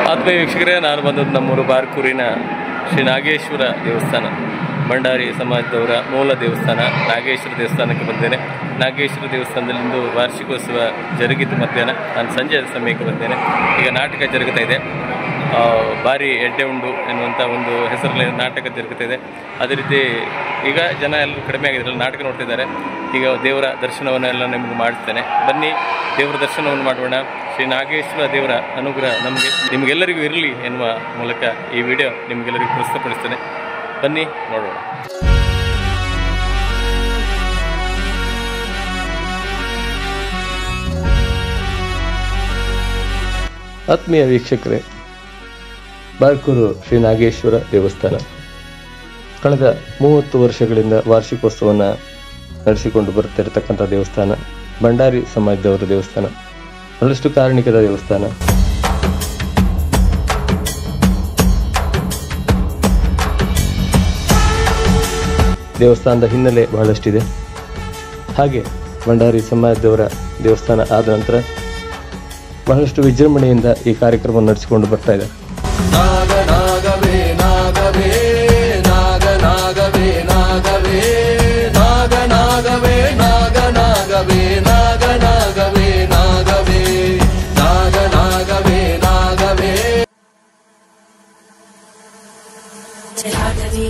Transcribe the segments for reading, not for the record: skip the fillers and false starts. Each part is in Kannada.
ಆತ್ಮೀಯ ವೀಕ್ಷಕರೇ, ನಾನು ಬಂದದ್ದು ನಮ್ಮೂರು ಬಾರ್ಕೂರಿನ ಶ್ರೀ ನಾಗೇಶ್ವರ ದೇವಸ್ಥಾನ, ಭಂಡಾರಿ ಸಮಾಜದವರ ಮೂಲ ದೇವಸ್ಥಾನ ನಾಗೇಶ್ವರ ದೇವಸ್ಥಾನಕ್ಕೆ ಬಂದೇನೆ. ನಾಗೇಶ್ವರ ದೇವಸ್ಥಾನದಲ್ಲಿಂದು ವಾರ್ಷಿಕೋತ್ಸವ ಜರುಗಿತು. ಮಧ್ಯಾಹ್ನ ನಾನು ಸಂಜೆ ಸಮಯಕ್ಕೆ ಬಂದೇನೆ. ಈಗ ನಾಟಕ ಜರುಗುತ್ತಾ ಇದೆ. ಬಾರಿ ಎಡ್ಡೆ ಉಂಡು ಎನ್ನುವಂಥ ಒಂದು ಹೆಸರಲ್ಲಿ ನಾಟಕ ಜರುಗುತ್ತಾ ಇದೆ. ಅದೇ ರೀತಿ ಈಗ ಜನ ಎಲ್ಲರೂ ಕಡಿಮೆ ಆಗಿದ್ರಲ್ಲಿ ನಾಟಕ ನೋಡ್ತಿದ್ದಾರೆ. ಈಗ ದೇವರ ದರ್ಶನವನ್ನೆಲ್ಲ ನಿಮಗೆ ಮಾಡಿಸ್ತೇನೆ. ಬನ್ನಿ, ದೇವರ ದರ್ಶನವನ್ನು ಮಾಡೋಣ. ಶ್ರೀ ನಾಗೇಶ್ವರ ದೇವರ ಅನುಗ್ರಹ ನಿಮಗೆಲ್ಲರಿಗೂ ಇರಲಿ ಎನ್ನುವ ಮೂಲಕ ಈ ವಿಡಿಯೋ ನಿಮಗೆಲ್ಲರಿಗೂ ಪ್ರಸ್ತುತಪಡಿಸ್ತೇನೆ. ಬನ್ನಿ ನೋಡೋಣ. ಆತ್ಮೀಯ ವೀಕ್ಷಕರೇ, ಬಾರ್ಕೂರು ಶ್ರೀ ನಾಗೇಶ್ವರ ದೇವಸ್ಥಾನ ಕಳೆದ 30 ವರ್ಷಗಳಿಂದ ವಾರ್ಷಿಕೋತ್ಸವವನ್ನು ನಡೆಸಿಕೊಂಡು ಬರುತ್ತಿರತಕ್ಕಂಥ ದೇವಸ್ಥಾನ, ಭಂಡಾರಿ ಸಮಾಜದವರ ದೇವಸ್ಥಾನ, ಬಹಳಷ್ಟು ಕಾರಣಿಕದ ದೇವಸ್ಥಾನ. ದೇವಸ್ಥಾನದ ಹಿನ್ನೆಲೆ ಬಹಳಷ್ಟಿದೆ. ಹಾಗೆ ಭಂಡಾರಿ ಸಮಾಜದವರ ದೇವಸ್ಥಾನ ಆದ ನಂತರ ಬಹಳಷ್ಟು ವಿಜೃಂಭಣೆಯಿಂದ ಈ ಕಾರ್ಯಕ್ರಮ ನಡೆಸಿಕೊಂಡು ಬರ್ತಾ ಇದೆ.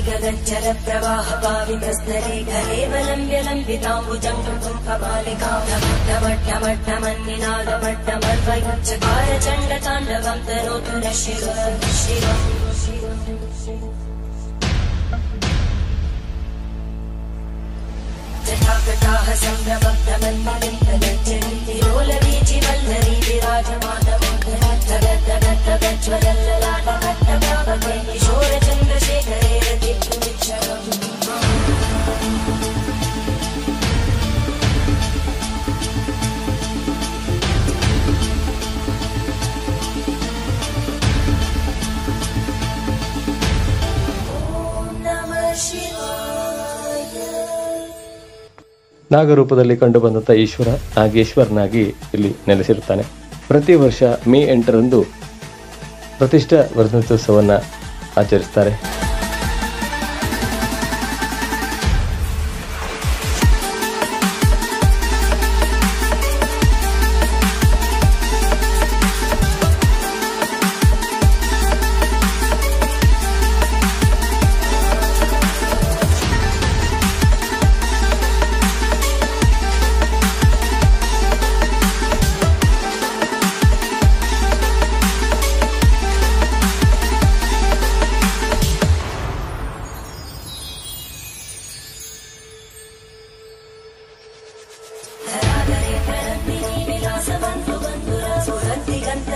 गगनचर प्रवाह पावितस्तरे कलेवलम्ब्य लम्बिताम्बुजङ्गं कुम्भमालिकामट्टमट्टमन्निनादमट्टमर्वयुच्चकार चण्डताण्डवं तनोतु न शिव जटाकटाः सम्भ्रमग्धमन्मलिन्दगज्जरीतिरोलवीचि वल्लरी विराजमानमोघरज्ज्वलल्ललाटकट्टभावके किशोरचन्द्रशेखरे रतिपुनिच्छरम् ॐ नमः शिवाय. ನಾಗರೂಪದಲ್ಲಿ ಕಂಡುಬಂದಂಥ ಈಶ್ವರ ನಾಗೇಶ್ವರನಾಗಿ ಇಲ್ಲಿ ನೆಲೆಸಿರುತ್ತಾನೆ. ಪ್ರತಿ ವರ್ಷ ಮೇ 8ರಂದು ಪ್ರತಿಷ್ಠಾ ವರ್ಧಂತ್ಯೋತ್ಸವವನ್ನು ಆಚರಿಸ್ತಾರೆ.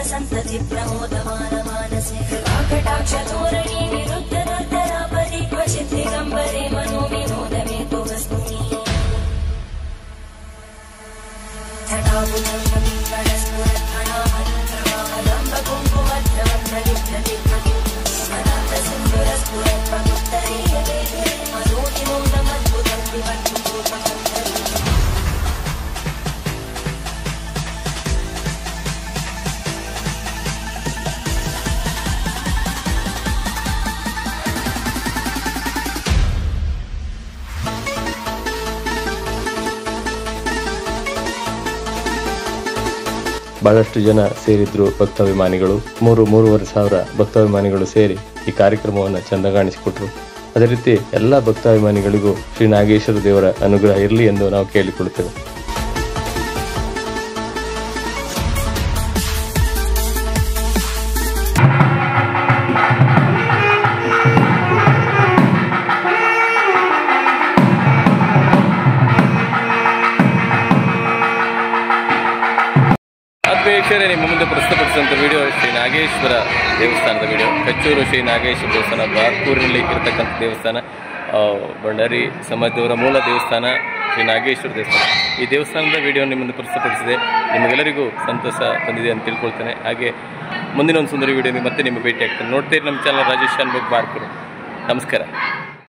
संतति प्रमोदमान मानसे कृपाकटाक्षधोरणी विरुद्धदर्दरापरि क्वचित् दिगम्बरे मनो विनोदमे तु वस्तुनि ಬಹಳಷ್ಟು ಜನ ಸೇರಿದ್ರು. ಭಕ್ತಾಭಿಮಾನಿಗಳು 3-3.5 ಸಾವಿರ ಭಕ್ತಾಭಿಮಾನಿಗಳು ಸೇರಿ ಈ ಕಾರ್ಯಕ್ರಮವನ್ನು ಚಂದಗಾಣಿಸಿಕೊಟ್ರು. ಅದೇ ರೀತಿ ಎಲ್ಲ ಭಕ್ತಾಭಿಮಾನಿಗಳಿಗೂ ಶ್ರೀ ನಾಗೇಶ್ವರ ದೇವರ ಅನುಗ್ರಹ ಇರಲಿ ಎಂದು ನಾವು ಕೇಳಿಕೊಳ್ಳುತ್ತೇವೆ. ವೀಕ್ಷಕರೇ, ನಿಮ್ಮ ಮುಂದೆ ಪ್ರಸ್ತುತಪಡಿಸಿದಂಥ ವಿಡಿಯೋ ಶ್ರೀ ನಾಗೇಶ್ವರ ದೇವಸ್ಥಾನದ ವಿಡಿಯೋ. ಕಚ್ಚೂರು ಶ್ರೀ ನಾಗೇಶ್ವರ ದೇವಸ್ಥಾನ ಬಾರ್ಕೂರಿನಲ್ಲಿ ಇರತಕ್ಕಂಥ ದೇವಸ್ಥಾನ, ಭಂಡಾರಿ ಸಮಾಜದವರ ಮೂಲ ದೇವಸ್ಥಾನ ಶ್ರೀ ನಾಗೇಶ್ವರ ದೇವಸ್ಥಾನ. ಈ ದೇವಸ್ಥಾನದ ವಿಡಿಯೋ ನಿಮ್ಮ ಮುಂದೆ ಪ್ರಸ್ತುತಪಡಿಸಿದೆ. ನಿಮಗೆಲ್ಲರಿಗೂ ಸಂತೋಷ ತಂದಿದೆ ಅಂತ ತಿಳ್ಕೊಳ್ತೇನೆ. ಹಾಗೆ ಮುಂದಿನ ಒಂದು ಸುಂದರ ವಿಡಿಯೋ ಮತ್ತೆ ನಿಮ್ಮ ಭೇಟಿ ಆಗ್ತೇನೆ. ನೋಡ್ತೀರಿ ನಮ್ಮ ಚಾನಲ್ ರಾಜೇಶ್ ಶಾನ್ಭೋಗ್ ಬಾರ್ಕೂರು. ನಮಸ್ಕಾರ.